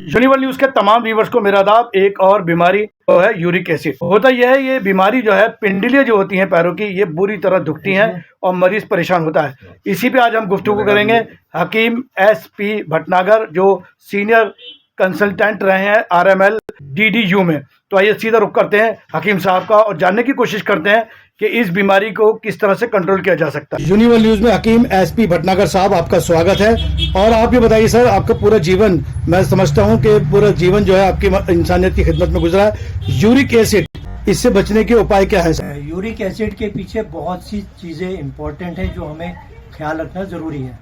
Universal news के तमाम viewers को मेरा आदाब। एक और बीमारी जो है यूरिक एसिड होता यह है, ये बीमारी जो है पिंडलियां जो होती हैं पैरों की, ये बुरी तरह दुखती हैं और मरीज परेशान होता है। इसी पे आज हम गुफ्तगू करेंगे हकीम SP भटनागर, जो सीनियर कंसल्टेंट रहे हैं RML DDU में। तो आइए सीधा रुख करते हैं हकीम साहब का और जानने की कोशिश करते हैं कि इस बीमारी को किस तरह से कंट्रोल किया जा सकता है। यूनिवर्सल न्यूज में हकीम SP भटनागर साहब, आपका स्वागत है। और आप ये बताइए सर, आपका पूरा जीवन, मैं समझता हूँ कि पूरा जीवन जो है आपकी इंसानियत की खिदमत में गुजरा है। यूरिक एसिड, इससे बचने के उपाय क्या है सर? यूरिक एसिड के पीछे बहुत सी चीज़ें इम्पोर्टेंट हैं जो हमें ख्याल रखना ज़रूरी है।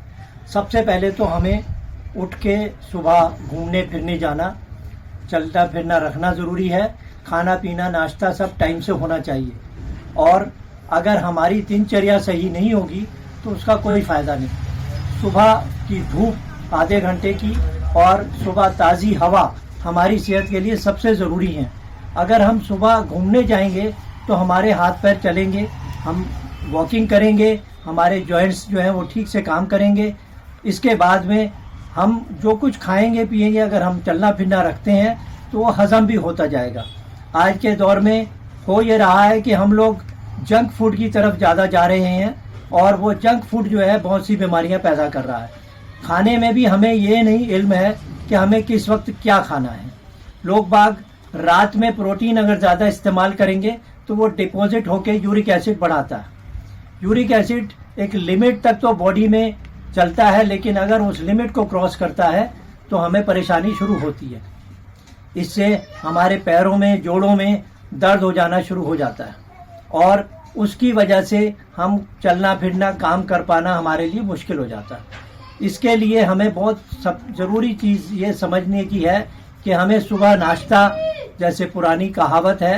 सबसे पहले तो हमें उठ के सुबह घूमने फिरने जाना, चलता फिरना रखना ज़रूरी है। खाना पीना नाश्ता सब टाइम से होना चाहिए। और अगर हमारी दिनचर्या सही नहीं होगी तो उसका कोई फ़ायदा नहीं। सुबह की धूप आधे घंटे की और सुबह ताज़ी हवा हमारी सेहत के लिए सबसे ज़रूरी है। अगर हम सुबह घूमने जाएंगे तो हमारे हाथ पैर चलेंगे, हम वॉकिंग करेंगे, हमारे जॉइंट्स जो हैं वो ठीक से काम करेंगे। इसके बाद में हम जो कुछ खाएंगे पिएंगे, अगर हम चलना फिरना रखते हैं तो वो हज़म भी होता जाएगा। आज के दौर में हो ये रहा है कि हम लोग जंक फूड की तरफ ज़्यादा जा रहे हैं और वो जंक फूड जो है बहुत सी बीमारियां पैदा कर रहा है। खाने में भी हमें ये नहीं इल्म है कि हमें किस वक्त क्या खाना है। लोग बाग रात में प्रोटीन अगर ज़्यादा इस्तेमाल करेंगे तो वो डिपॉजिट होकर यूरिक एसिड बढ़ाता है। यूरिक एसिड एक लिमिट तक तो बॉडी में चलता है, लेकिन अगर उस लिमिट को क्रॉस करता है तो हमें परेशानी शुरू होती है। इससे हमारे पैरों में, जोड़ों में दर्द हो जाना शुरू हो जाता है और उसकी वजह से हम चलना फिरना, काम कर पाना हमारे लिए मुश्किल हो जाता है। इसके लिए हमें बहुत ज़रूरी चीज़ ये समझने की है कि हमें सुबह नाश्ता, जैसे पुरानी कहावत है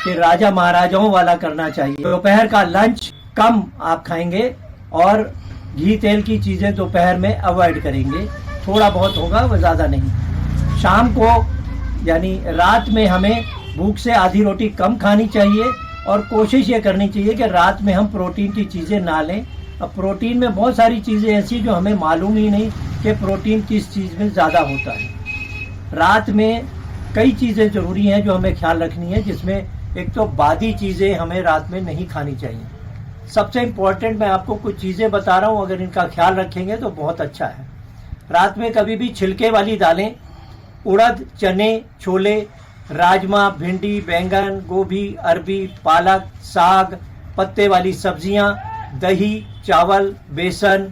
कि राजा महाराजाओं वाला करना चाहिए। दोपहर का लंच कम आप खाएंगे और घी तेल की चीज़ें दोपहर में अवॉइड करेंगे। थोड़ा बहुत होगा, वो ज़्यादा नहीं। शाम को यानी रात में हमें भूख से आधी रोटी कम खानी चाहिए और कोशिश ये करनी चाहिए कि रात में हम प्रोटीन की चीज़ें ना लें। अब प्रोटीन में बहुत सारी चीज़ें ऐसी जो हमें मालूम ही नहीं कि प्रोटीन किस चीज़ में ज़्यादा होता है। रात में कई चीज़ें ज़रूरी हैं जो हमें ख्याल रखनी है, जिसमें एक तो बादी चीज़ें हमें रात में नहीं खानी चाहिए। सबसे इम्पोर्टेंट मैं आपको कुछ चीज़ें बता रहा हूँ, अगर इनका ख्याल रखेंगे तो बहुत अच्छा है। रात में कभी भी छिलके वाली दालें, उड़द, चने, छोले, राजमा, भिंडी, बैंगन, गोभी, अरबी, पालक, साग, पत्ते वाली सब्जियां, दही, चावल, बेसन,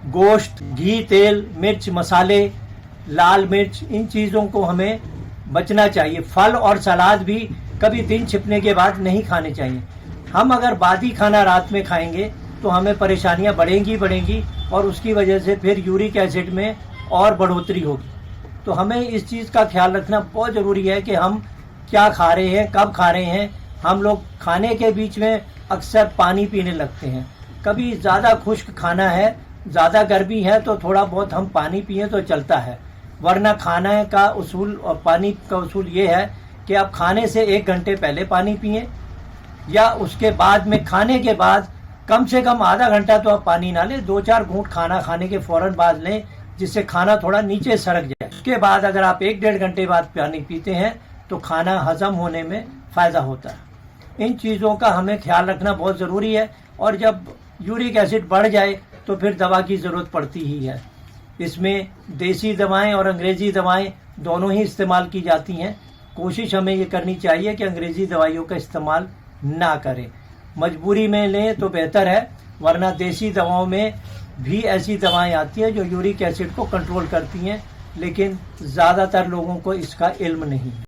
गोश्त, घी, तेल, मिर्च, मसाले, लाल मिर्च, इन चीज़ों को हमें बचना चाहिए। फल और सलाद भी कभी दिन छिपने के बाद नहीं खाने चाहिए। हम अगर बादी खाना रात में खाएंगे तो हमें परेशानियां बढ़ेंगी और उसकी वजह से फिर यूरिक एसिड में और बढ़ोतरी होगी। तो हमें इस चीज़ का ख्याल रखना बहुत ज़रूरी है कि हम क्या खा रहे हैं, कब खा रहे हैं। हम लोग खाने के बीच में अक्सर पानी पीने लगते हैं। कभी ज़्यादा खुश्क खाना है, ज़्यादा गर्मी है तो थोड़ा बहुत हम पानी पिएं तो चलता है, वरना खाने का उसूल और पानी का उसूल ये है कि आप खाने से 1 घंटे पहले पानी पिएं या उसके बाद में खाने के बाद कम से कम आधा घंटा तो आप पानी ना लें। 2-4 घूंट खाना खाने के फ़ौरन बाद लें, जिससे खाना थोड़ा नीचे सरक जाए। उसके बाद अगर आप 1-1.5 घंटे बाद पानी पीते हैं तो खाना हजम होने में फ़ायदा होता है। इन चीज़ों का हमें ख्याल रखना बहुत ज़रूरी है और जब यूरिक एसिड बढ़ जाए तो फिर दवा की ज़रूरत पड़ती ही है। इसमें देसी दवाएं और अंग्रेज़ी दवाएं दोनों ही इस्तेमाल की जाती हैं। कोशिश हमें ये करनी चाहिए कि अंग्रेज़ी दवाइयों का इस्तेमाल ना करें। मजबूरी में लें तो बेहतर है, वरना देसी दवाओं में भी ऐसी दवाएं आती हैं जो यूरिक एसिड को कंट्रोल करती हैं, लेकिन ज़्यादातर लोगों को इसका इल्म नहीं है।